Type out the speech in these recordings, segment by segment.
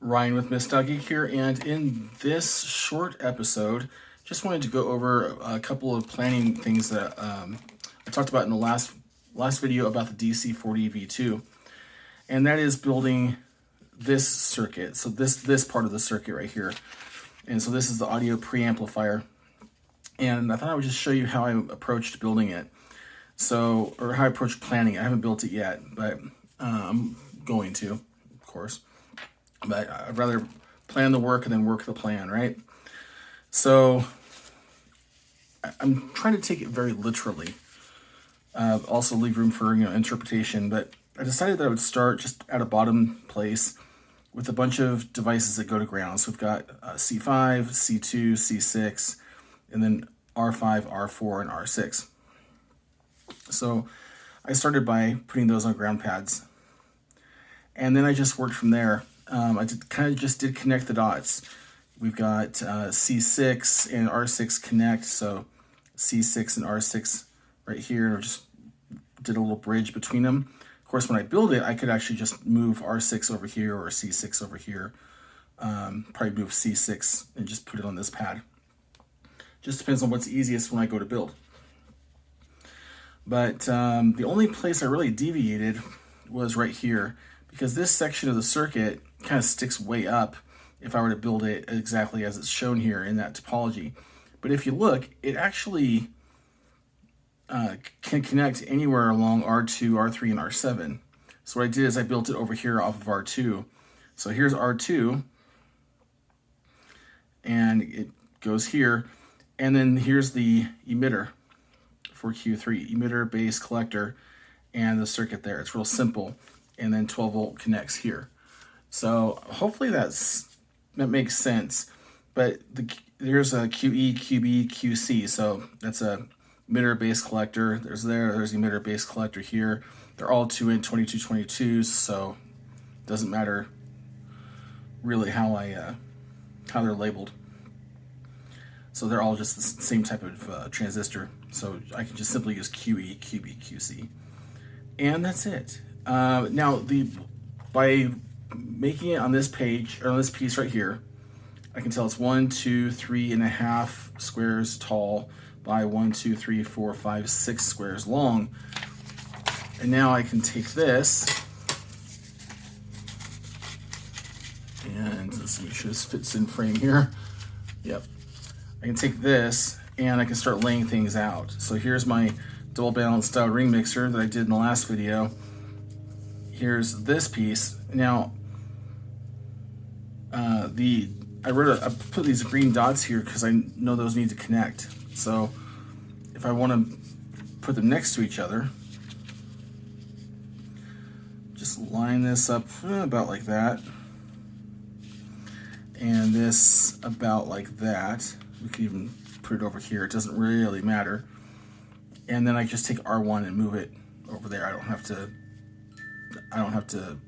Ryan with Miss Geek here, and in this short episode, just wanted to go over a couple of planning things that I talked about in the last video about the DC40-V2, and that is building this circuit. So this part of the circuit right here, and so this is the audio preamplifier, and I thought I would just show you how I approached building it. So, or how I approached planning it. I haven't built it yet, but I'm going to, of course. But I'd rather plan the work and then work the plan, right? So I'm trying to take it very literally. Also leave room for interpretation, but I decided that I would start just at a bottom place with a bunch of devices that go to ground. So we've got C5, C2, C6, and then R5, R4, and R6. So I started by putting those on ground pads, and then I just worked from there. I did connect the dots. We've got C6 and R6 connect, so C6 and R6 right here. I just did a little bridge between them. Of course, when I build it, I could actually just move R6 over here or C6 over here. Probably move C6 and just put it on this pad. Just depends on what's easiest when I go to build. But the only place I really deviated was right here, because this section of the circuit kind of sticks way up if I were to build it exactly as it's shown here in that topology. But if you look, it actually can connect anywhere along R2, R3, and R7. So what I did is I built it over here off of R2. So here's R2, and it goes here. And then here's the emitter for Q3, emitter, base, collector, and the circuit there. It's real simple. And then 12 volt connects here. So hopefully that makes sense. But there's a QE, QB, QC. So that's a emitter, base, collector. There's emitter, base, collector here. They're all 2N 2222s, so it doesn't matter really how they're labeled. So they're all just the same type of transistor. So I can just simply use QE, QB, QC. And that's it. Now, by making it on this page, or on this piece right here, I can tell it's 1, 2, 3.5 squares tall by 1, 2, 3, 4, 5, 6 squares long. And now I can take this, and let's make sure this fits in frame here. Yep. I can take this and I can start laying things out. So here's my double balanced style ring mixer that I did in the last video. Here's this piece. Now, I put these green dots here because I know those need to connect. So if I want to put them next to each other, just line this up about like that, and this about like that. We can even put it over here. It doesn't really matter. And then I just take R1 and move it over there. I don't have to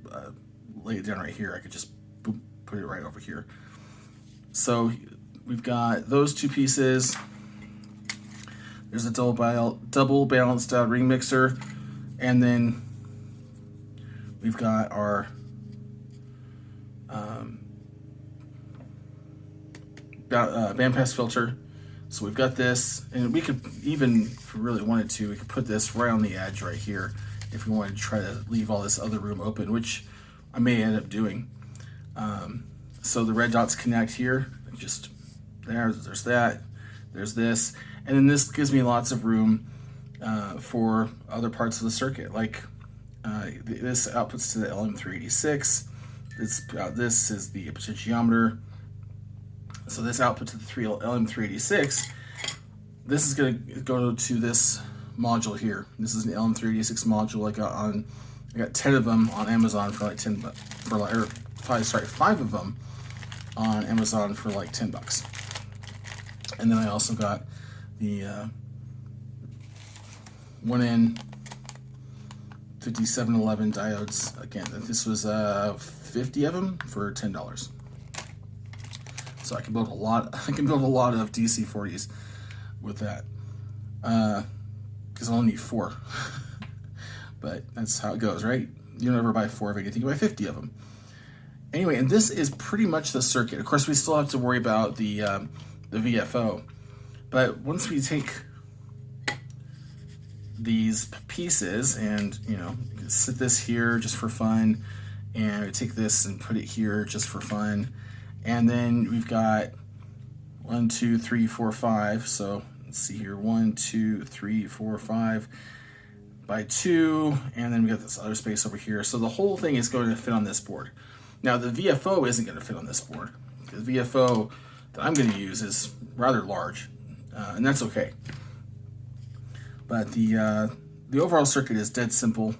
lay it down right here. I could just boop, put it right over here. So we've got those two pieces. There's a double balanced ring mixer, and then we've got our bandpass filter. So we've got this, and we could even, if we really wanted to, we could put this right on the edge right here if we wanted to try to leave all this other room open, which I may end up doing. So the red dots connect here, just there's that, there's this, and then this gives me lots of room for other parts of the circuit, like this outputs to the LM386. This is the potentiometer. So this output to the LM386, this is going to go to this module here. This is an LM386 module I got 10 of them on Amazon for like 5 of them on Amazon for like $10. And then I also got the 1N 5711 diodes. Again, this was 50 of them for $10. So I can build a lot. I can build a lot of DC40s with that, because I only need 4. But that's how it goes, right? You don't ever buy 4 of anything, you buy 50 of them. Anyway, and this is pretty much the circuit. Of course, we still have to worry about the VFO. But once we take these pieces and, you know, sit this here just for fun, and we take this and put it here just for fun, and then we've got 1, 2, 3, 4, 5. So let's see here, 1, 2, 3, 4, 5 by 2, and then we got this other space over here. So the whole thing is going to fit on this board. Now the VFO isn't going to fit on this board. The VFO that I'm going to use is rather large, and that's okay. But the overall circuit is dead simple.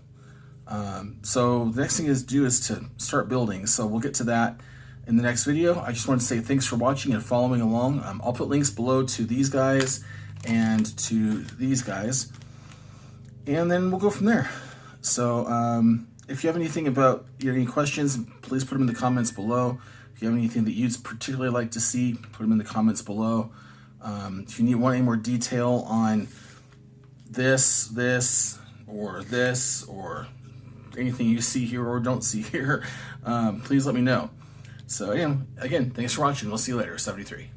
So the next thing is to start building. So we'll get to that in the next video. I just want to say thanks for watching and following along. I'll put links below to these guys and to these guys, and then we'll go from there. So if you have anything any questions, please put them in the comments below. If you have anything that you'd particularly like to see, put them in the comments below. If you want any more detail on this, or anything you see here or don't see here, please let me know. So again, thanks for watching. We'll see you later. 73.